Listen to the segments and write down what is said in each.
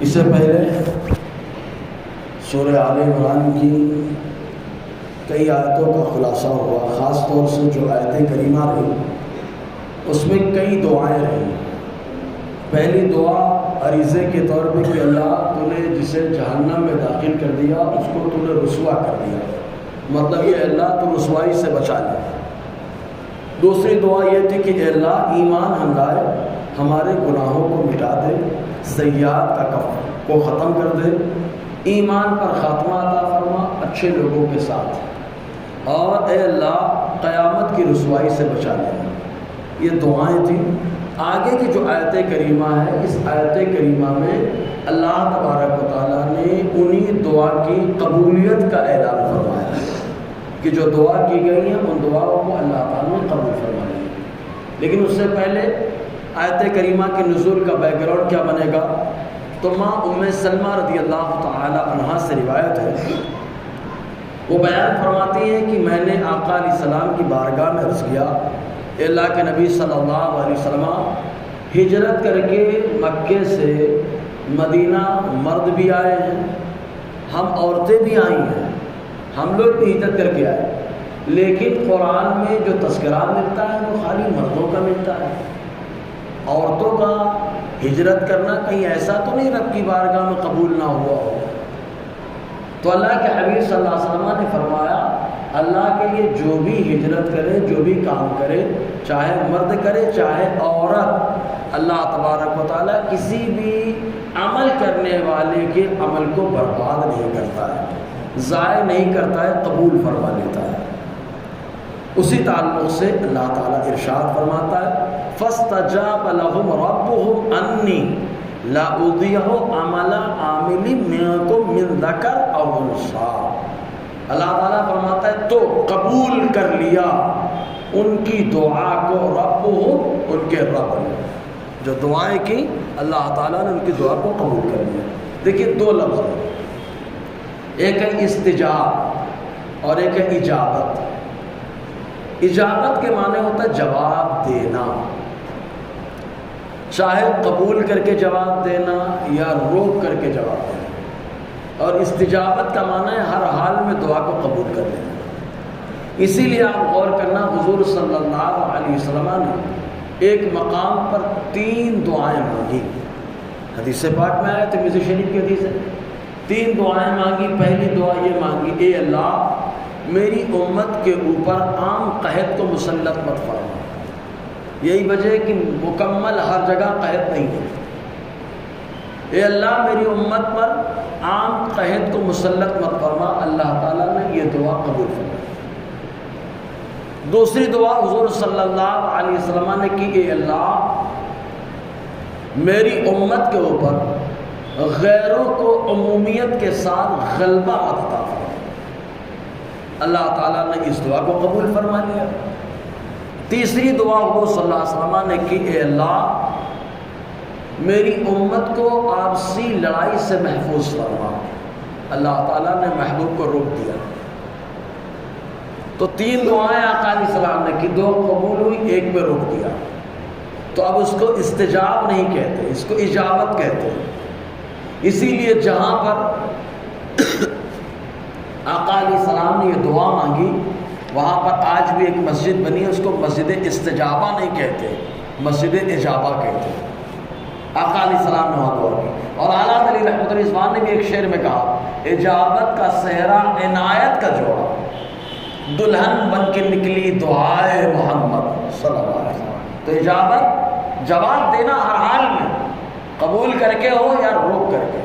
اس سے پہلے سورہ آل عمران کی کئی آیتوں کا خلاصہ ہوا، خاص طور سے جو آیت کریمہ رہی اس میں کئی دعائیں رہیں۔ پہلی دعا عریضے کے طور پہ کہ اللہ تو نے جسے جہنم میں داخل کر دیا اس کو تو نے رسوا کر دیا، مطلب یہ اللہ تو رسوائی سے بچا لے۔ دوسری دعا یہ تھی کہ اے اللہ ایمان ہم لائے، ہمارے گناہوں کو مٹا دے، سیئات کو ختم کر دے، ایمان پر خاتمہ عطا فرما اچھے لوگوں کے ساتھ، اور اے اللہ قیامت کی رسوائی سے بچا لے۔ یہ دعائیں تھیں۔ آگے کی جو آیت کریمہ ہے، اس آیت کریمہ میں اللہ تبارک و تعالیٰ نے انہی دعا کی قبولیت کا اعلان فرمایا ہے کہ جو دعا کی گئی ہیں ان دعاؤں کو اللہ تعالیٰ نے قبول فرمایا ہے۔ لیکن اس سے پہلے آیت کریمہ کے نزول کا بیک گراؤنڈ کیا بنے گا؟ تو ماں ام سلمہ رضی اللہ تعالی عنہا سے روایت ہے، وہ بیان فرماتی ہیں کہ میں نے آقا علیہ السلام کی بارگاہ میں عرض کیا، اے اللہ کے نبی صلی اللہ علیہ وسلم، ہجرت کر کے مکے سے مدینہ مرد بھی آئے ہیں، ہم عورتیں بھی آئی ہیں، ہم لوگ بھی ہجرت کر کے آئے، لیکن قرآن میں جو تذکرہ ملتا ہے وہ خالی مردوں کا ملتا ہے، عورتوں کا ہجرت کرنا کہیں ایسا تو نہیں رب کی بارگاہ میں قبول نہ ہوا ہو۔ تو اللہ کے حبیب صلی اللہ علیہ وسلم نے فرمایا اللہ کے لیے جو بھی ہجرت کرے، جو بھی کام کرے، چاہے مرد کرے چاہے عورت، اللہ تبارک و تعالیٰ کسی بھی عمل کرنے والے کے عمل کو برباد نہیں کرتا ہے، ضائع نہیں کرتا ہے، قبول فرما لیتا ہے۔ اسی تعلق سے اللہ تعالیٰ ارشاد فرماتا ہے فَاسْتَجَابَ لَهُمْ رَبُّهُمْ أَنِّي لَا أُضِيعُ عَمَلَ عَامِلٍ مِّنكُم مِّن ذَكَرٍ أَوْ أُنثَىٰ۔ اللہ تعالیٰ فرماتا ہے تو قبول کر لیا ان کی دعا کو ربهم، ان کے رب نے جو دعائیں کی اللہ تعالیٰ نے ان کی دعا کو قبول کر لیا۔ دیکھیے دو لفظ ہیں، ایک ہے استجاب اور ایک ہے اجابت۔ اجابت کے معنی ہوتا ہے جواب دینا، چاہے قبول کر کے جواب دینا یا روک کر کے جواب دینا، اور استجابت کا معنی ہے ہر حال میں دعا کو قبول کر لینا۔ اسی لیے آپ غور کرنا، حضور صلی اللہ علیہ وسلم نے ایک مقام پر 3 دعائیں مانگی، حدیث پاک میں آیا ترمذی شریف کی حدیث ہے، 3 دعائیں مانگی۔ پہلی دعا یہ مانگی، اے اللہ میری امت کے اوپر عام قحط کو مسلط مت فرما۔ یہی وجہ ہے کہ مکمل ہر جگہ قحط نہیں ہے۔ اے اللہ میری امت پر عام قحط کو مسلط مت فرما، اللہ تعالیٰ نے یہ دعا قبول فرمائی۔ دوسری دعا حضور صلی اللہ علیہ وسلم نے کی، اے اللہ میری امت کے اوپر غیروں کو عمومیت کے ساتھ غلبہ مت عطا فرما۔ اللہ تعالیٰ نے اس دعا کو قبول فرما لیا۔ تیسری دعا حضور صلی اللہ علیہ وسلم نے کی، اے اللہ میری امت کو آپسی لڑائی سے محفوظ فرما۔ اللہ تعالیٰ نے محبوب کو روک دیا۔ تو 3 دعائیں آقا علیہ السلام نے کی، 2 قبول ہوئی، 1 میں روک دیا۔ تو اب اس کو استجاب نہیں کہتے، اس کو اجابت کہتے ہیں۔ اسی لیے جہاں پر آقا علیہ السلام نے یہ دعا مانگی وہاں پر آج بھی ایک مسجد بنی ہے، اس کو مسجد استجابہ نہیں کہتے، مسجد اجابہ کہتے ہیں۔ آقا علیہ السلام نے وہاں دعا کی، اور اعلیٰ علی رحمۃ اللہ رضوان نے بھی ایک شعر میں کہا، اجابت کا صحرا عنایت کا جوڑا، دلہن بن کے نکلی دعائے محمد صلی اللہ علیہ وسلم۔ تو اجابت جواب دینا ہر حال میں، قبول کر کے ہو یا روک کر کے،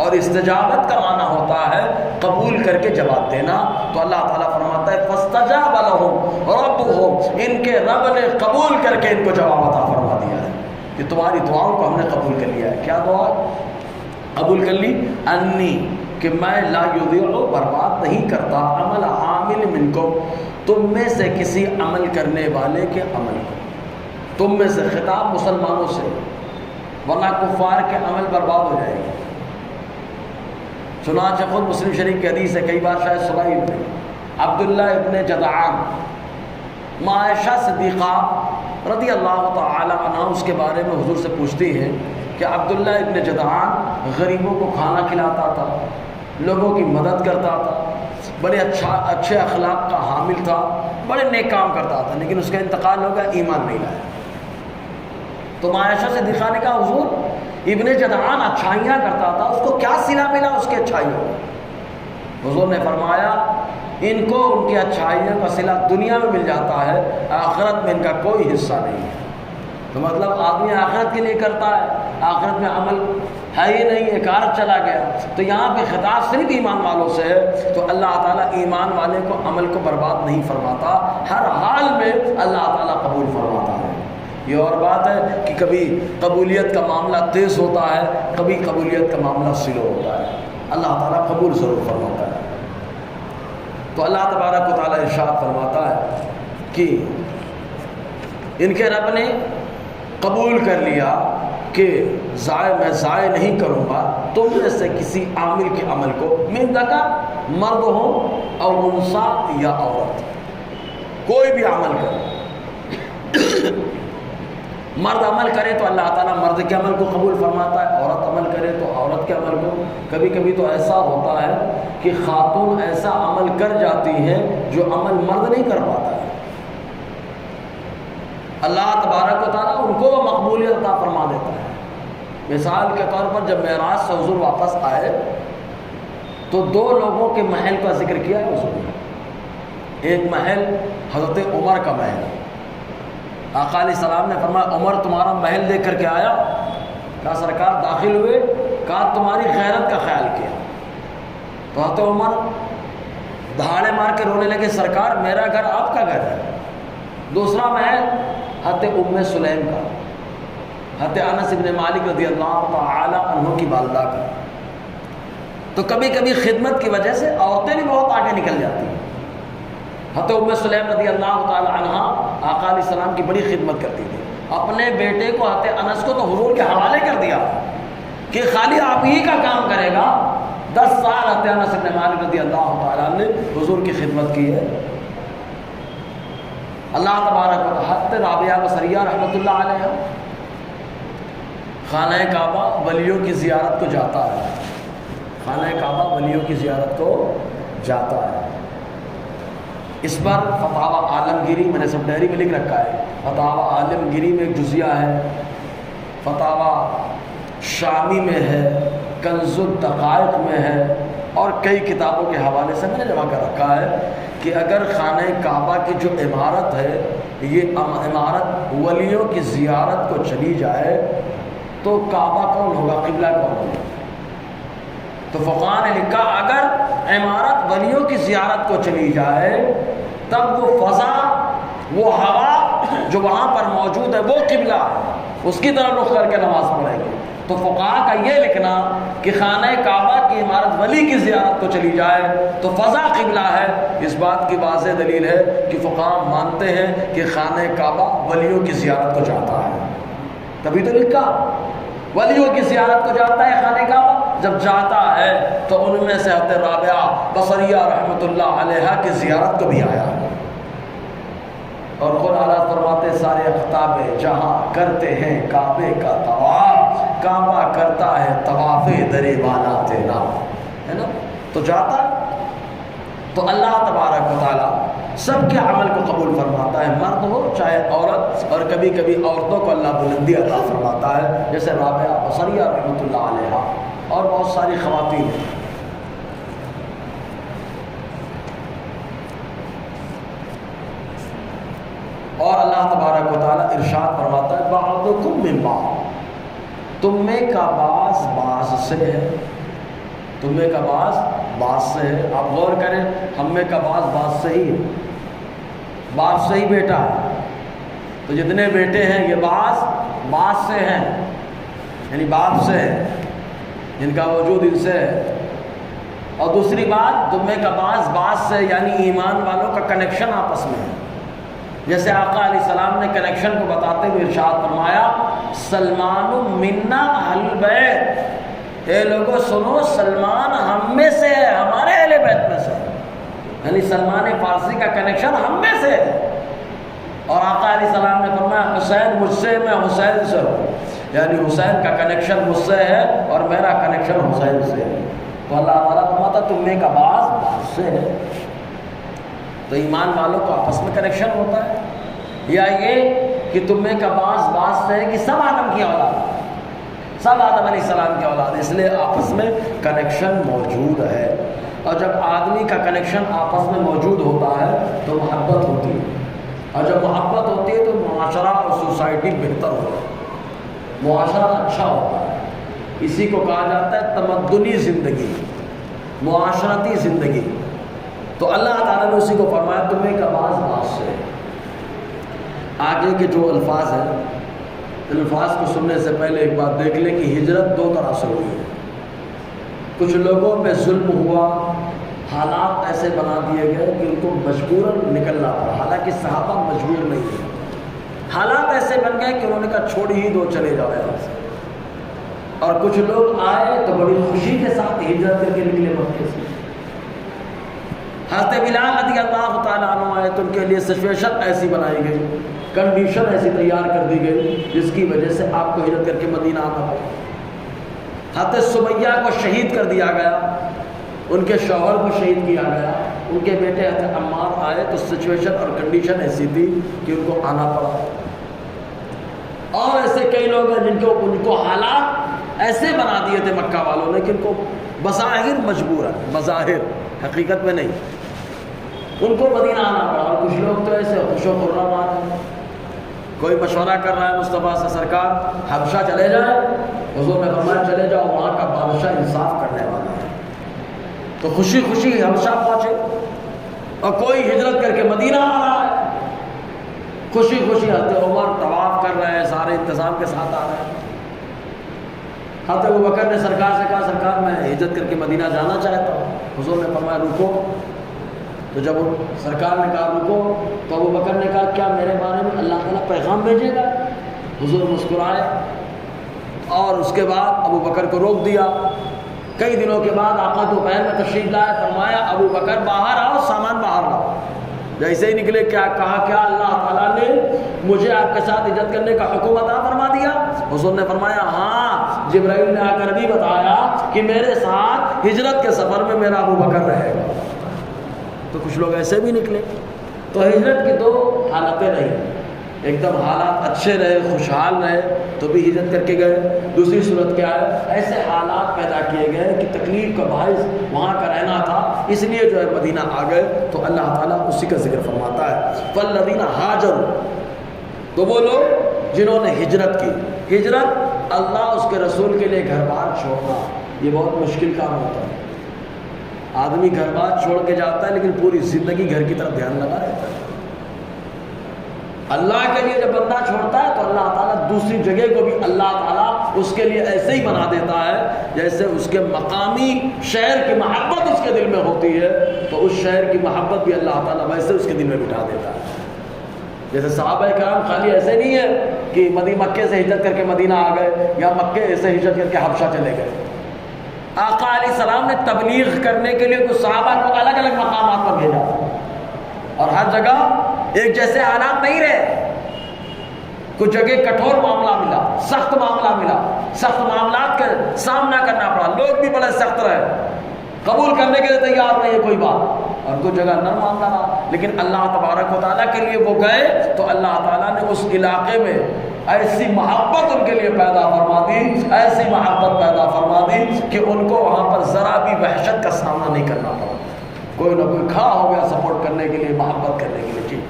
اور استجابت کا معنی ہوتا ہے قبول کر کے جواب دینا۔ تو اللہ تعالیٰ فرماتا ہے فاستجاب لهم ربهم، ان کے رب نے قبول کر کے ان کو جواب عطا فرما دیا ہے کہ تمہاری دعاؤں کو ہم نے قبول کر لیا ہے۔ کیا دعا قبول کر لی؟ انی، کہ میں لا یضیع، برباد نہیں کرتا، عمل عامل منکم، تم میں سے کسی عمل کرنے والے کے عمل کو۔ تم میں سے خطاب مسلمانوں سے، ورنہ کفار کے عمل برباد ہو جائے گا۔ چنانچہ خود مسلم شریف کی حدیث ہے، کئی بار شاید سنائی ہوئی، عبداللہ ابن جدعان ماں عائشہ صدیقہ رضی اللہ تعالی عنہ اس کے بارے میں حضور سے پوچھتی ہیں کہ عبداللہ ابن جدعان غریبوں کو کھانا کھلاتا تھا، لوگوں کی مدد کرتا تھا، بڑے اچھے اخلاق کا حامل تھا، بڑے نیک کام کرتا تھا، لیکن اس کا انتقال ہو گیا، ایمان نہیں لایا۔ تو عائشہ صدیقہ نے کہا حضور ابن جدعان اچھائیاں کرتا تھا، اس کو کیا صلہ ملا اس کی اچھائیوں؟ حضور نے فرمایا ان کو ان کی اچھائیوں کا صلہ دنیا میں مل جاتا ہے، آخرت میں ان کا کوئی حصہ نہیں ہے۔ تو مطلب آدمی آخرت کے لیے کرتا ہے، آخرت میں عمل ہے ہی نہیں، ایک اور چلا گیا۔ تو یہاں پہ خطاب صرف ایمان والوں سے ہے، تو اللہ تعالیٰ ایمان والے کو عمل کو برباد نہیں فرماتا، ہر حال میں اللہ تعالیٰ قبول فرماتا ہے۔ یہ اور بات ہے کہ کبھی قبولیت کا معاملہ تیز ہوتا ہے، کبھی قبولیت کا معاملہ سلو ہوتا ہے، اللہ تعالیٰ قبول ضرور فرماتا ہے۔ تو اللہ تبارک و تعالیٰ ارشاد فرماتا ہے کہ ان کے رب نے قبول کر لیا کہ میں ضائع نہیں کروں گا تم میں سے کسی عامل کے عمل کو، من ذکر مرد ہو اور انثی یا عورت، کوئی بھی عمل کرے، مرد عمل کرے تو اللہ تعالیٰ مرد کے عمل کو قبول فرماتا ہے، عورت عمل کرے تو عورت کے عمل کو۔ کبھی کبھی تو ایسا ہوتا ہے کہ خاتون ایسا عمل کر جاتی ہے جو عمل مرد نہیں کر پاتا ہے، اللہ تبارک و تعالیٰ ان کو مقبولیت عطا فرما دیتا ہے۔ مثال کے طور پر جب معراج سے حضور واپس آئے تو دو لوگوں کے محل کا ذکر کیا ہے حضور نے۔ ایک محل حضرت عمر کا محل، آقا علیہ السلام نے فرمایا عمر تمہارا محل دیکھ کر کے آیا؟ کہا سرکار داخل ہوئے، کہا تمہاری غیرت کا خیال کیا۔ تو حضرت عمر دھاڑے مار کے رونے لگے، سرکار میرا گھر آپ کا گھر ہے۔ دوسرا محل حضرت ام سلیم کا، حضرت انس بن مالک رضی اللہ تعالی عنہ کی والدہ کا۔ تو کبھی کبھی خدمت کی وجہ سے عورتیں بھی بہت آگے نکل جاتی ہیں۔ حضرت ام سلیم رضی اللہ تعالی عنہ آقا علیہ السلام کی بڑی خدمت کرتی تھی، اپنے بیٹے کو حضرت انس کو تو حضور کے حوالے کر دیا کہ خالی آپ ہی کا کام کرے گا۔ 10 سال حضرت انس بن مالک رضی اللہ تعالی عنہ نے حضور کی خدمت کی ہے۔ اللہ تبارک و تعالیٰ حضرت رابعہ بصریہ رحمۃ اللہ علیہ خانہ کعبہ ولیوں کی زیارت کو جاتا ہے، خانہ کعبہ ولیوں کی زیارت کو جاتا ہے۔ اس پر فتاوی عالمگیری میں نے سب ڈائری میں لکھ رکھا ہے، فتاوی عالمگیری میں ایک جزیہ ہے، فتاوی شامی میں ہے، کنز الدقائق میں ہے، اور کئی کتابوں کے حوالے سے میں نے جمع کر رکھا ہے کہ اگر خانہ کعبہ کی جو عمارت ہے یہ عمارت ولیوں کی زیارت کو چلی جائے تو کعبہ کون ہوگا، قبلہ کون ہوگا؟ تو فقہاء نے لکھا اگر عمارت ولیوں کی زیارت کو چلی جائے تب وہ فضا، وہ ہوا جو وہاں پر موجود ہے وہ قبلہ ہے، اس کی طرف رخ کر کے نماز پڑھے گی۔ تو فقہاء کا یہ لکھنا کہ خانہ کعبہ کی عمارت ولی کی زیارت کو چلی جائے تو فضا قبلہ ہے، اس بات کی واضح دلیل ہے کہ فقہاء مانتے ہیں کہ خانہ کعبہ ولیوں کی زیارت کو جاتا ہے۔ تبھی تو لکھا ولیوں کی زیارت کو جاتا ہے خانہ کعبہ، جب جاتا ہے تو ان میں سے حضرت رابعہ بصریہ رحمۃ اللہ علیہ کی زیارت کو بھی آیا ہے۔ اور خود اعلیٰ فرماتے سارے اختاب جہاں کرتے ہیں کعبے کا طواف، کعبہ کرتا ہے طواف درے والا تیرا، ہے نا؟ تو جاتا ہے۔ تو اللہ تبارک و تعالیٰ سب کے عمل کو قبول فرماتا ہے، مرد ہو چاہے عورت، اور کبھی کبھی عورتوں کو اللہ بلندی عطا فرماتا ہے، جیسے رابعہ بصریہ رحمۃ اللہ علیہ اور بہت ساری خواتین ہیں۔ اور اللہ تبارک و تعالیٰ ارشاد فرماتا ہے بعضکم من بعض، تم میں کا بعض بعض سے ہے، تم میں کا بعض بعض سے ہے۔ آپ غور کریں، ہم میں کا بعض بعض سے ہی ہے، باپ سے ہی بیٹا ہے، تو جتنے بیٹے ہیں یہ بعض بعض سے ہیں، یعنی باپ سے ہے، جن کا وجود ان سے ہے۔ اور دوسری بات تم میں کا بعض بعض سے یعنی ایمان والوں کا کنیکشن آپس میں ہے۔ جیسے آقا علیہ السلام نے کنیکشن کو بتاتے ہوئے ارشاد فرمایا سلمان منا اہل بیت، اے لوگوں سنو سلمان ہم میں سے ہے، ہمارے اہل بیت میں سے، یعنی سلمان فارسی کا کنیکشن ہم میں سے ہے۔ اور آقا علیہ السلام نے فرمایا حسین مجھ سے، میں حسین سے ہوں، یعنی حسین کا کنیکشن مجھ سے ہے اور میرا کنیکشن حسین سے ہے. تو اللہ تعالیٰ فرماتا تم میں کا بعض سے ہے. تو ایمان والوں کو آپس میں کنیکشن ہوتا ہے. یا یہ کہ تم میں کا بعض سے ہے کہ سب آدم کی اولاد ہے، سب آدم علیہ السلام کی اولاد ہے، اس لیے آپس میں کنیکشن موجود ہے. اور جب آدمی کا کنیکشن آپس میں موجود ہوتا ہے تو محبت ہوتی ہے، اور جب محبت ہوتی ہے تو معاشرہ اور سوسائٹی بہتر ہوتا ہے، معاشرہ اچھا ہوتا ہے. اسی کو کہا جاتا ہے تمدنی زندگی، معاشرتی زندگی. تو اللہ تعالیٰ نے اسی کو فرمایا تمہیں کا بعض سے. آگے کے جو الفاظ ہیں الفاظ کو سننے سے پہلے ایک بات دیکھ لیں کہ ہجرت دو طرح سے ہوئی ہے. کچھ لوگوں پہ ظلم ہوا، حالات ایسے بنا دیے گئے کہ ان کو مجبوراً نکلنا پڑا، حالانکہ صحابہ مجبور نہیں تھے. حالات ایسے بن گئے کہ انہوں نے کہا چھوڑ ہی دو، چلے جاؤ یہاں سے. اور کچھ لوگ آئے تو بڑی خوشی کے ساتھ ہجرت کر کے نکلے مکے سے. حضرت بلال رضی اللہ تعالیٰ عنہ آئے تو ان کے لیے سچویشن ایسی بنائی گئی، کنڈیشن ایسی تیار کر دی گئی جس کی وجہ سے آپ کو ہجرت کر کے مدینہ آنا پڑا. حضرت سمیہ کو شہید کر دیا گیا، ان کے شوہر کو شہید کیا گیا، ان کے بیٹے حضرت عمار آئے تو سچویشن اور کنڈیشن ایسی تھی کہ ان کو آنا پڑا. اور ایسے کئی لوگ ہیں ان کو حالات ایسے بنا دیے تھے مکہ والوں نے کہ ان کو بظاہر مجبور ہے، بظاہر، حقیقت میں نہیں، ان کو مدینہ آنا پڑا. اور کچھ لوگ تو ایسے خوش و خرم آ رہے ہیں. کوئی مشورہ کر رہا ہے مصطفیٰ سے سرکار حبشہ چلے جائیں، حضور نے فرمایا چلے جاؤ، وہاں کا بادشاہ انصاف کرنے والا ہے. تو خوشی خوشی حبشہ پہنچے. اور کوئی ہجرت کر کے مدینہ آ رہا ہے، خوشی خوشی حضرت عمر طواف کر رہے ہیں، سارے انتظام کے ساتھ آ رہے ہیں. حضرت ابوبکر نے سرکار سے کہا سرکار میں ہجرت کر کے مدینہ جانا چاہتا ہوں. حضور نے فرمایا رکو. تو جب سرکار نے کہا رکو تو ابوبکر نے کہا کیا میرے بارے میں اللہ تعالیٰ پیغام بھیجے گا؟ حضور مسکرائے اور اس کے بعد ابوبکر کو روک دیا. کئی دنوں کے بعد آقا دوپہر میں تشریف لائے، فرمایا ابوبکر باہر آؤ، سامان باہر لاؤ. جیسے ہی نکلے کیا کہا کیا اللہ تعالیٰ نے مجھے آپ کے ساتھ ہجرت کرنے کا حکم عطا فرما دیا؟ حضور نے فرمایا ہاں، جبرائیل نے آ کر بھی بتایا کہ میرے ساتھ ہجرت کے سفر میں میرا ابوبکر رہے گا. تو کچھ لوگ ایسے بھی نکلے. تو ہجرت کی دو حالتیں رہی، ایک دم حالات اچھے رہے، خوشحال رہے تو بھی ہجرت کر کے گئے. دوسری صورت کیا ہے، ایسے حالات پیدا کیے گئے کہ تکلیف کا باعث وہاں کا رہنا تھا، اس لیے جو ہے مدینہ آ گئے. تو اللہ تعالیٰ اسی کا ذکر فرماتا ہے فالذین ہاجروا، تو وہ لوگ جنہوں نے ہجرت کی. ہجرت اللہ اس کے رسول کے لیے گھر بار چھوڑنا یہ بہت مشکل کام ہوتا ہے. آدمی گھر بار چھوڑ کے جاتا ہے لیکن پوری زندگی گھر کی طرف دھیان لگا رہتا ہے. اللہ کے لیے جب بندہ چھوڑتا ہے تو اللہ تعالیٰ دوسری جگہ کو بھی اللہ تعالیٰ اس کے لیے ایسے ہی بنا دیتا ہے جیسے اس کے مقامی شہر کی محبت اس کے دل میں ہوتی ہے تو اس شہر کی محبت بھی اللہ تعالیٰ ویسے اس کے دل میں بٹھا دیتا ہے. جیسے صحابہ کرام خالی ایسے نہیں ہے کہ مکے سے ہجرت کر کے مدینہ آ گئے یا مکے سے ہجرت کر کے حبشہ چلے گئے. آقا علیہ السلام نے تبلیغ کرنے کے لیے کچھ صحابہ کو الگ الگ مقامات پر بھیجا اور ہر جگہ ایک جیسے حالات نہیں رہے. کچھ جگہ کٹھور معاملہ ملا، سخت معاملہ ملا، سخت معاملات کا سامنا کرنا پڑا، لوگ بھی بڑے سخت رہے، قبول کرنے کے لیے تیار نہیں ہے کوئی بات. اور کچھ جگہ نرم معاملہ رہا، لیکن اللہ تبارک و تعالیٰ کے لیے وہ گئے تو اللہ تعالیٰ نے اس علاقے میں ایسی محبت ان کے لیے پیدا فرما دی، ایسی محبت پیدا فرما دی کہ ان کو وہاں پر ذرا بھی وحشت کا سامنا نہیں کرنا پڑا. کوئی نہ کوئی کھڑا ہو گیا سپورٹ کرنے کے لیے، محبت کرنے کے لیے. ٹھیک.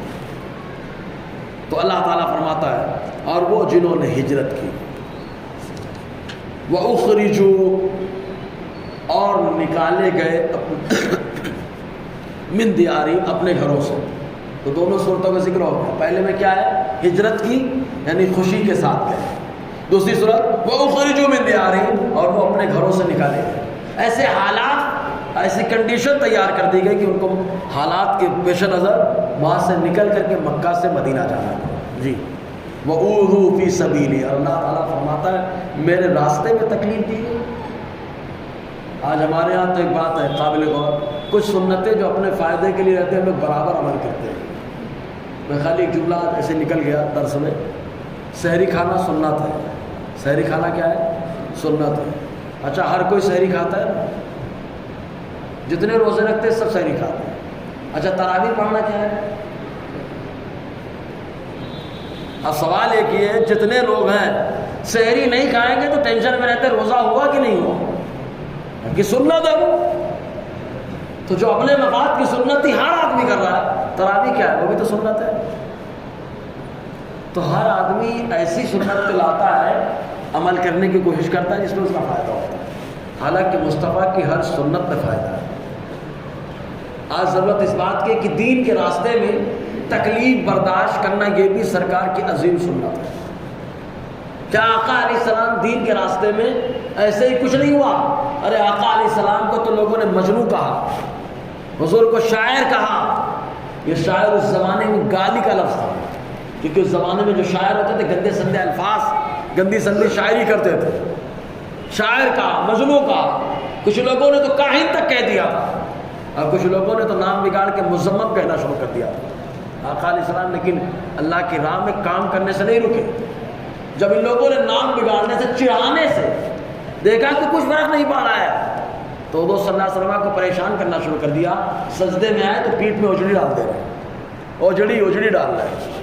تو اللہ تعالیٰ فرماتا ہے اور وہ جنہوں نے ہجرت کی وَأُخْرِجُوا، اور نکالے گئے من دیاری، اپنے گھروں سے. تو دونوں صورتوں کا ذکر ہو گیا. پہلے میں کیا ہے، ہجرت کی یعنی خوشی کے ساتھ گئے. دوسری صورت وَأُخْرِجُوا مِن دِيَارِهِمْ، اور وہ اپنے گھروں سے نکالے گئے. ایسے حالات، ایسی کنڈیشن تیار کر دی گئی کہ ان کو حالات کے پیش نظر وہاں سے نکل کر کے مکہ سے مدینہ جانا تھا. جی وَأُوذُوا فِي سَبِيلِي، اللہ تعالیٰ فرماتا ہے میرے راستے میں تکلیف دی گئی. آج ہمارے یہاں تو ایک بات ہے قابل غور، کچھ سنتیں جو اپنے فائدے کے لیے رہتے ہیں ہم لوگ برابر عمل کرتے ہیں. میں خالی ایک جملہ ایسے نکل گیا درس میں، سحری کھانا سنت ہے سحری کھانا کیا ہے؟ سنت ہے۔ اچھا ہر کوئی سحری کھاتا ہے؟ جتنے روزے رکھتے ہیں سب سحری کھاتے ہیں۔ اچھا تراویح پڑھنا کیا ہے؟ اب سوال ایک ہی ہے، جتنے لوگ ہیں سحری نہیں کھائیں گے تو ٹینشن میں رہتے روزہ ہوا کہ نہیں ہوا، کہ سنت ہے وہ تو جو اپنے مفاد کی سنت ہی ہر آدمی کر رہا ہے۔ تراویح کیا ہے؟ وہ بھی تو سنت ہے۔ تو ہر آدمی ایسی سنت کو لاتا ہے، عمل کرنے کی کوشش کرتا ہے جس میں اس کا فائدہ ہوتا ہے، حالانکہ مصطفیٰ کی ہر سنت میں فائدہ ہے۔ آج ضرورت اس بات کی کہ دین کے راستے میں تکلیف برداشت کرنا یہ بھی سرکار کی عظیم سنت ہے۔ کیا آقا علیہ السلام دین کے راستے میں ایسے ہی کچھ نہیں ہوا؟ ارے آقا علیہ السلام کو تو لوگوں نے مجنون کہا، حضور کو شاعر کہا۔ یہ شاعر اس زمانے میں گالی کا لفظ تھا، کیونکہ اس زمانے میں جو شاعر ہوتے تھے گندے سندے الفاظ، گندی سندی شاعری کرتے تھے۔ شاعر کہا، مجنون کہا، کچھ لوگوں نے تو کاہن تک کہہ دیا تھا، اور کچھ لوگوں نے تو نام بگاڑ کے مذمت کہنا شروع کر دیا تھا۔ آقا علیہ السلام لیکن اللہ کی راہ میں کام کرنے سے نہیں رکے۔ جب ان لوگوں نے نام بگاڑنے سے، چڑھانے سے دیکھا کہ کچھ فرق نہیں پا رہا ہے، تو وہ صلی اللہ علیہ وسلم کو پریشان کرنا شروع کر دیا۔ سجدے میں آئے تو پیٹھ میں اجڑی ڈال دے رہے، اجڑی ڈال رہے ہیں۔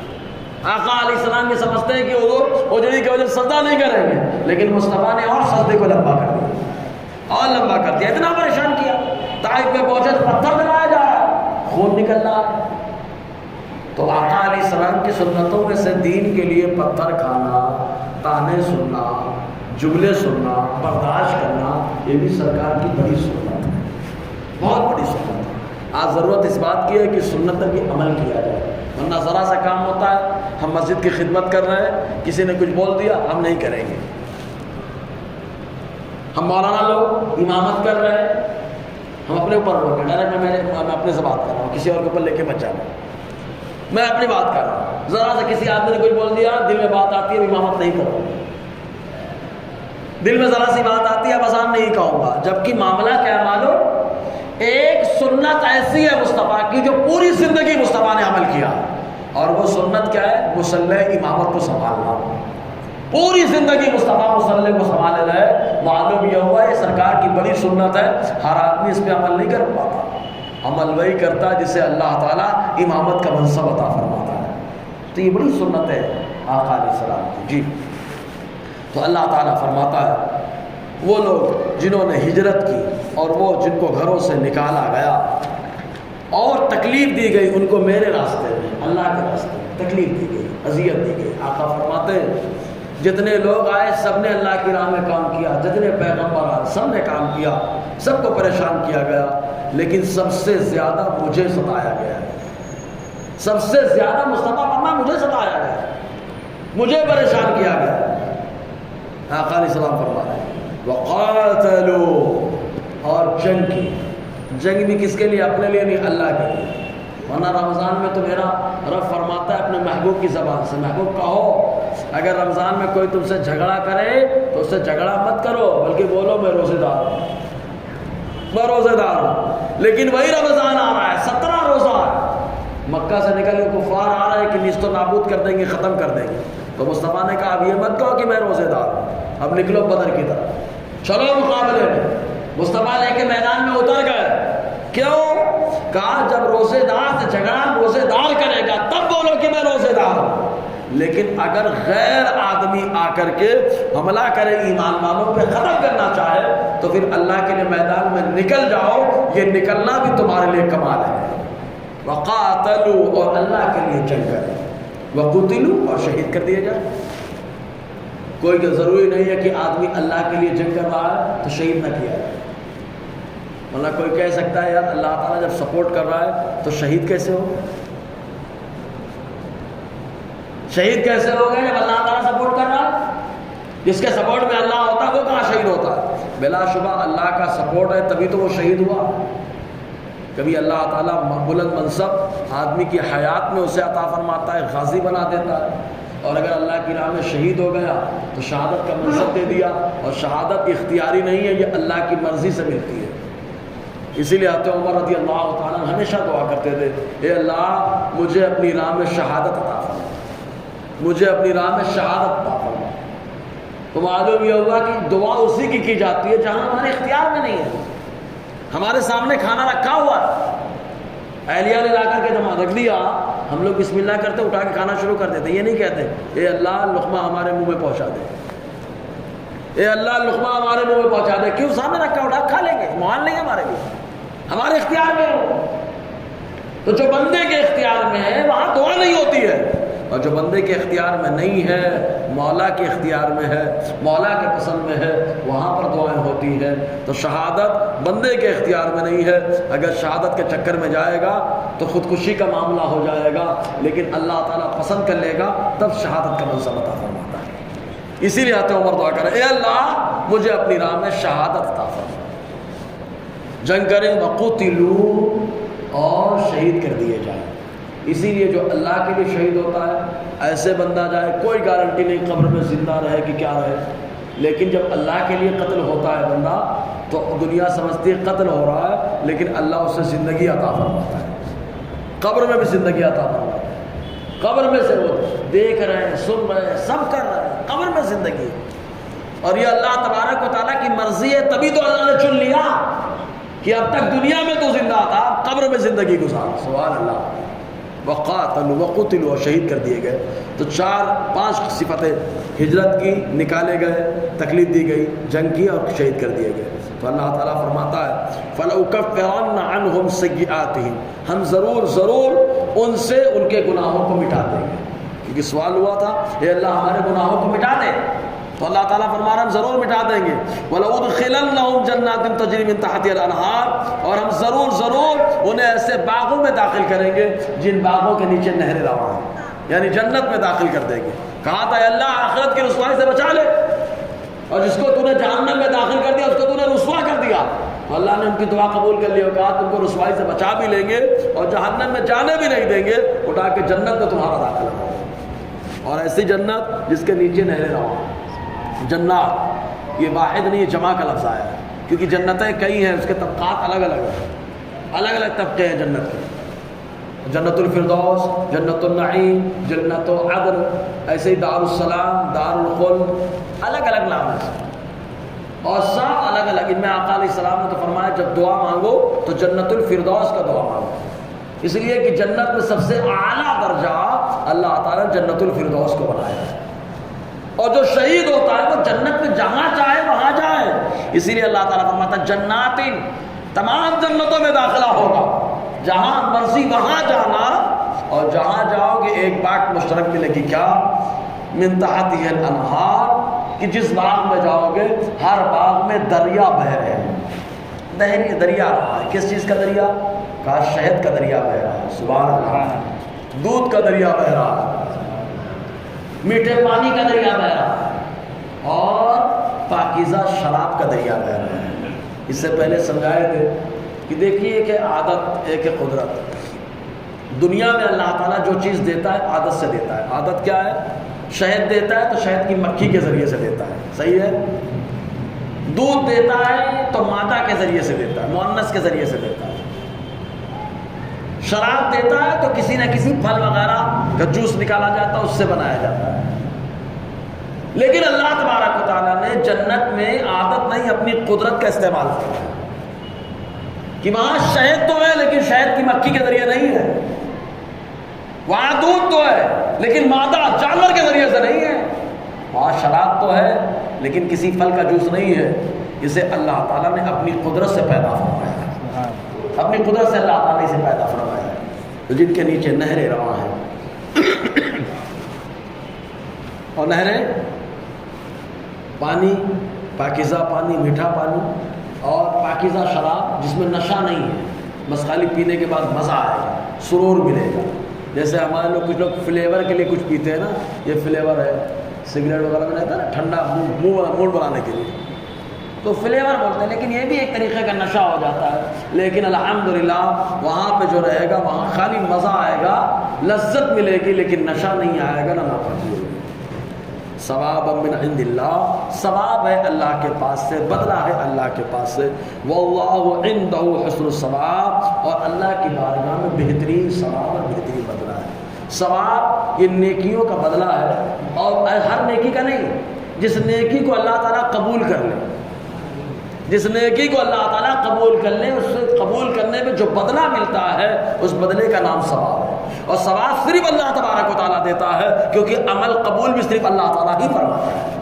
آقا علیہ السلام یہ سمجھتے ہیں کہ حضور اجڑی کی وجہ سے سجدہ نہیں کریں گے، لیکن مصطفیٰ نے اور سجدے کو لمبا کر دیا، اور لمبا کر دیا، اتنا پریشان کیا۔ طائف میں پہنچے تو پتھر دلایا جا رہا ہے، خون نکل رہا ہے۔ تو آقا علیہ السلام کی سنتوں میں سے دین کے لیے پتھر کھانا، تانے سننا، جملے سننا، برداشت کرنا، یہ بھی سرکار کی بڑی سنت ہے، بہت بڑی سنت ہے۔ آج ضرورت اس بات کی ہے کہ سنت پر بھی عمل کیا جائے، ورنہ ذرا سا کام ہوتا ہے، ہم مسجد کی خدمت کر رہے ہیں، کسی نے کچھ بول دیا ہم نہیں کریں گے۔ ہم مولانا لوگ امامت کر رہے ہیں، ہم اپنے اوپر روک ڈائریکٹ میں اپنے سے بات کر رہا ہوں، کسی اور کے اوپر لے کے مت جانا، میں اپنی بات کر رہا ہوں۔ ذرا سا کسی آدمی نے کچھ بول دیا، دل میں بات آتی ہے امامت نہیں کروں، دل میں ذرا سی بات آتی ہے اب اذان نہیں کہوں گا، جبکہ معاملہ کیا معلوم، ایک سنت ایسی ہے مصطفیٰ کی جو پوری زندگی مصطفیٰ نے عمل کیا، اور وہ سنت کیا ہے؟ مصلی امامت کو سنبھالنا۔ پوری زندگی مصطفیٰ مصلی کو سنبھالے رہے۔ معلوم یہ ہوا یہ سرکار کی بڑی سنت ہے، ہر آدمی اس پہ عمل نہیں کر پاتا، عمل وہی کرتا ہے جسے اللہ تعالیٰ امامت کا منصب عطا فرماتا ہے۔ تو یہ بڑی سنت ہے آقا علیہ السلام کی۔ جی تو اللہ تعالیٰ فرماتا ہے وہ لوگ جنہوں نے ہجرت کی اور وہ جن کو گھروں سے نکالا گیا اور تکلیف دی گئی ان کو میرے راستے میں، اللہ کے راستے میں تکلیف دی گئی، اذیت دی گئی۔ آقا فرماتے ہیں جتنے لوگ آئے سب نے اللہ کی راہ میں کام کیا، جتنے پیغمبر آئے سب نے کام کیا، سب کو پریشان کیا گیا، لیکن سب سے زیادہ مجھے ستایا گیا، سب سے زیادہ مصطفیٰ فرمایا مجھے ستایا گیا، مجھے پریشان کیا گیا۔ آقا علیہ السلام فرماتے ہیں وَقَاتَلُوا، اور جنگ کی، جنگ بھی کس کے لیے؟ اپنے لیے نہیں، اللہ کے لیے۔ ورنہ رمضان میں تو میرا رب فرماتا ہے اپنے محبوب کی زبان سے، محبوب کہو اگر رمضان میں کوئی تم سے جھگڑا کرے تو اس سے جھگڑا مت کرو، بلکہ بولو میں روزے دار ہوں، میں روزے دار ہوں۔ لیکن وہی رمضان آ رہا ہے، 17 روزہ ہے، مکہ سے نکل کے کفار آ رہے ہیں کہ نیست و نابود کر دیں گے، ختم کر دیں گے، تو مصطفیٰ نے کہا اب یہ مت کہو کہ میں روزے دار ہوں، اب نکلو بدر کی طرف، چلو مقابلے میں۔ مصطفیٰ لے کے میدان میں اتر گئے، کیوں؟ کہا جب روزے دار سے جھگڑا روزے دار کرے گا تب بولو کہ میں روزے دار ہوں، لیکن اگر غیر آدمی آ کر کے حملہ کرے ایمان والوں پہ، ختم کرنا چاہے، تو پھر اللہ کے لیے میدان میں نکل جاؤ، یہ نکلنا بھی تمہارے لیے کمال ہے۔ وقاتلوا، اور اللہ کے لیے جنگ کریں، وقتلوا، اور شہید کر دیے جائیں۔ کوئی ضروری نہیں ہے کہ آدمی اللہ کے لیے جنگ کر رہا ہے تو شہید نہ کیا جائے، ورنہ کوئی کہہ سکتا ہے یار اللہ تعالیٰ جب سپورٹ کر رہا ہے تو شہید کیسے ہو؟ شہید کیسے ہو گئے جب اللہ تعالیٰ سپورٹ کر رہا ہے؟ جس کے سپورٹ میں اللہ ہوتا ہے وہ کہاں شہید ہوتا ہے؟ بلا شبہ اللہ کا سپورٹ ہے تبھی تو وہ شہید ہوا۔ کبھی اللہ تعالیٰ بلند منصب آدمی کی حیات میں اسے عطا فرماتا ہے، غازی بنا دیتا ہے، اور اگر اللہ کی راہ میں شہید ہو گیا تو شہادت کا منصب دے دیا، اور شہادت اختیاری نہیں ہے، یہ اللہ کی مرضی سے ملتی ہے۔ اسی لیے حضرت عمر رضی اللہ تعالیٰ ہمیشہ دعا کرتے تھے، اے اللہ مجھے اپنی راہ میں شہادت عطا فرما، مجھے اپنی راہ میں شہادت عطا فرما۔ تو معلوم یہ ہوگا کہ دعا اسی کی جاتی ہے جہاں ہمارے اختیار میں نہیں ہے. ہمارے سامنے کھانا رکھا ہوا ہے، اہلیہ نے لا کر کے جمع رکھ دیا، ہم لوگ بسم اللہ کرتے اٹھا کے کھانا شروع کر دیتے. یہ نہیں کہتے اے اللہ لقمہ ہمارے منہ میں پہنچا دے، اے اللہ لقمہ ہمارے منہ میں پہنچا دے. کیوں؟ سامنے رکھا اٹھا کھا لیں گے، محال نہیں ہے ہمارے لیے، ہمارے اختیار میں ہو. تو جو بندے کے اختیار میں ہے وہاں دعا نہیں ہوتی ہے، اور جو بندے کے اختیار میں نہیں ہے، مولا کے اختیار میں ہے، مولا کے پسند میں ہے، وہاں پر دعائیں ہوتی ہیں. تو شہادت بندے کے اختیار میں نہیں ہے. اگر شہادت کے چکر میں جائے گا تو خودکشی کا معاملہ ہو جائے گا، لیکن اللہ تعالیٰ پسند کر لے گا تب شہادت کا منصب عطا فرماتا ہے. اسی لیے حضرت عمر دعا کرے، اے اللہ مجھے اپنی راہ میں شہادت عطا فرما. جنگ کریں وقتلوا، اور شہید کر دیے جائیں. اسی لیے جو اللہ کے لیے شہید ہوتا ہے ایسے بندہ جائے، کوئی گارنٹی نہیں قبر میں زندہ رہے کہ کیا رہے، لیکن جب اللہ کے لیے قتل ہوتا ہے بندہ تو دنیا سمجھتی ہے قتل ہو رہا ہے، لیکن اللہ اسے زندگی عطا فرماتا ہے، قبر میں بھی زندگی عطا فرماتا ہے. قبر میں سے وہ دیکھ رہے ہیں، سن رہے ہیں، سب کر رہے ہیں، قبر میں زندگی. اور یہ اللہ تبارک و تعالیٰ کی مرضی ہے، تبھی تو اللہ نے چن لیا کہ اب تک دنیا میں تو زندہ تھا، قبر میں زندگی گزار. سبحان اللہ. وقاتلوا وقتلوا، اور شہید کر دیے گئے. تو 4-5 صفتیں ہجرت کی نکالے گئے، تکلیف دی گئی، جنگ کی اور شہید کر دیے گئے. تو اللہ تعالیٰ فرماتا ہے فَلَأُكَفِّرَنَّ عَنْهُمْ سَيِّئَاتِهِمْ، ہم ضرور ان سے ان کے گناہوں کو مٹا دیں گے. کیونکہ سوال ہوا تھا اے اللہ ہمارے گناہوں کو مٹا دے، تو اللہ تعالیٰ فرما رہا ہم ضرور مٹا دیں گے. وَلَأُدْخِلَنَّهُمْ جَنَّاتٍ تَجْرِي مِن تَحْتِهَا الْأَنْهَارُ، اور ہم ضرور انہیں ایسے باغوں میں داخل کریں گے جن باغوں کے نیچے نہریں رواں ہیں، یعنی جنت میں داخل کر دیں گے. کہا تھا اے اللہ آخرت کی رسوائی سے بچا لے، اور جس کو تو نے جہنم میں داخل کر دیا اس کو تو نے رسوا کر دیا. تو اللہ نے ان کی دعا قبول کر لی اور کہا تم کو رسوائی سے بچا بھی لیں گے اور جہنم میں جانے بھی نہیں دیں گے، اٹھا کے جنت میں تمہارا داخلہ ہوگا. اور ایسی جنت جس کے نیچے نہریں رواں. جنات یہ واحد نہیں ہے، جمع کا لفظ آیا ہے، کیونکہ جنتیں کئی ہیں، اس کے طبقات الگ الگ ہیں، الگ الگ طبقے ہیں جنت کے. جنت الفردوس، جنت النعیم، جنت عدن، ایسے ہی دار السلام، دار الخلد، الگ الگ نام ہے اور سب الگ الگ. ان میں آقا علیہ السلام نے تو فرمایا جب دعا مانگو تو جنت الفردوس کا دعا مانگو، اس لیے کہ جنت میں سب سے اعلیٰ درجہ اللہ تعالیٰ نے جنت الفردوس کو بنایا ہے. اور جو شہید ہوتا ہے وہ جنت میں جہاں چاہے وہاں جائے. اسی لیے اللہ تعالیٰ فرماتا ہے جناتن، تمام جنتوں میں داخلہ ہوگا، جہاں مرضی وہاں جانا، اور جہاں جاؤ گے ایک بات مشترک ملے گی، کیا؟ من تحتها الانہار، کہ جس باغ میں جاؤ گے ہر باغ میں دریا بہہ رہے ہیں. دریا رہا ہے، کس چیز کا دریا؟ کہا شہد کا دریا بہہ رہا ہے. سبحان اللہ. دودھ کا دریا بہہ رہا ہے، میٹھے پانی کا دریا بہہ رہا ہے، اور پاکیزہ شراب کا دریا بہہ رہا ہے. اس سے پہلے سمجھائے تھے کہ دیکھیے ایک ہے عادت، ایک ہے قدرت. دنیا میں اللہ تعالیٰ جو چیز دیتا ہے عادت سے دیتا ہے. عادت کیا ہے؟ شہد دیتا ہے تو شہد کی مکھی کے ذریعے سے دیتا ہے، صحیح ہے. دودھ دیتا ہے تو مادہ کے ذریعے سے دیتا ہے، مؤنث کے ذریعے سے دیتا ہے. شراب دیتا ہے تو کسی نہ کسی پھل وغیرہ کا جوس نکالا جاتا ہے، اس سے بنایا جاتا ہے. لیکن اللہ تبارک و تعالیٰ نے جنت میں عادت نہیں اپنی قدرت کا استعمال کیا کہ وہاں شہد تو ہے لیکن شہد کی مکھی کے ذریعے نہیں ہے، وہاں دودھ تو ہے لیکن مادہ جانور کے ذریعے سے نہیں ہے، وہاں شراب تو ہے لیکن کسی پھل کا جوس نہیں ہے. اسے اللہ تعالیٰ نے اپنی قدرت سے پیدا فرمایا ہے، اپنی قدرت سے اللہ تعالیٰ نے اسے پیدا فرمایا ہے. تو جن کے نیچے نہریں رواں ہیں، اور نہریں پانی، پاکیزہ پانی، میٹھا پانی، اور پاکیزہ شراب جس میں نشہ نہیں ہے، بس خالی پینے کے بعد مزہ آئے گا، سرور ملے گا. جیسے ہمارے لوگ کچھ لوگ فلیور کے لیے کچھ پیتے ہیں نا، یہ فلیور ہے سگریٹ وغیرہ میں رہتا ہے نا، ٹھنڈا موڈ بنانے کے لیے تو فلیور بولتے ہیں، لیکن یہ بھی ایک طریقے کا نشہ ہو جاتا ہے. لیکن الحمدللہ وہاں پہ جو رہے گا وہاں خالی مزہ آئے گا، لذت ملے گی، لیکن نشہ نہیں آئے گا، نہ ناپاکی ہوگی. ثواب من عند اللہ، ثواب ہے اللہ کے پاس سے، بدلہ ہے اللہ کے پاس سے. واللہ عنده حسن الثواب، اور اللہ کی بارگاہ میں بہترین ثواب اور بہترین بدلہ ہے. ثواب یہ نیکیوں کا بدلہ ہے، اور ہر نیکی کا نہیں. جس نیکی کو اللہ تعالیٰ قبول کر لے، جس نیکی کو اللہ تعالیٰ قبول کر لے، اس سے قبول کرنے میں جو بدلہ ملتا ہے اس بدلے کا نام ثواب ہے، اور ثواب صرف اللہ تبارک و تعالیٰ دیتا ہے، کیونکہ عمل قبول بھی صرف اللہ تعالیٰ ہی فرماتا ہے۔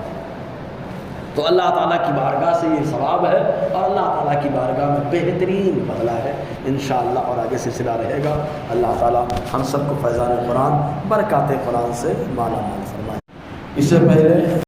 تو اللہ تعالیٰ کی بارگاہ سے یہ ثواب ہے، اور اللہ تعالیٰ کی بارگاہ میں بہترین بدلہ ہے انشاءاللہ، اور آگے سلسلہ رہے گا۔ اللہ تعالیٰ ہم سب کو فیضان قرآن، برکات قرآن سے مالا مال فرمائے۔ اس سے پہلے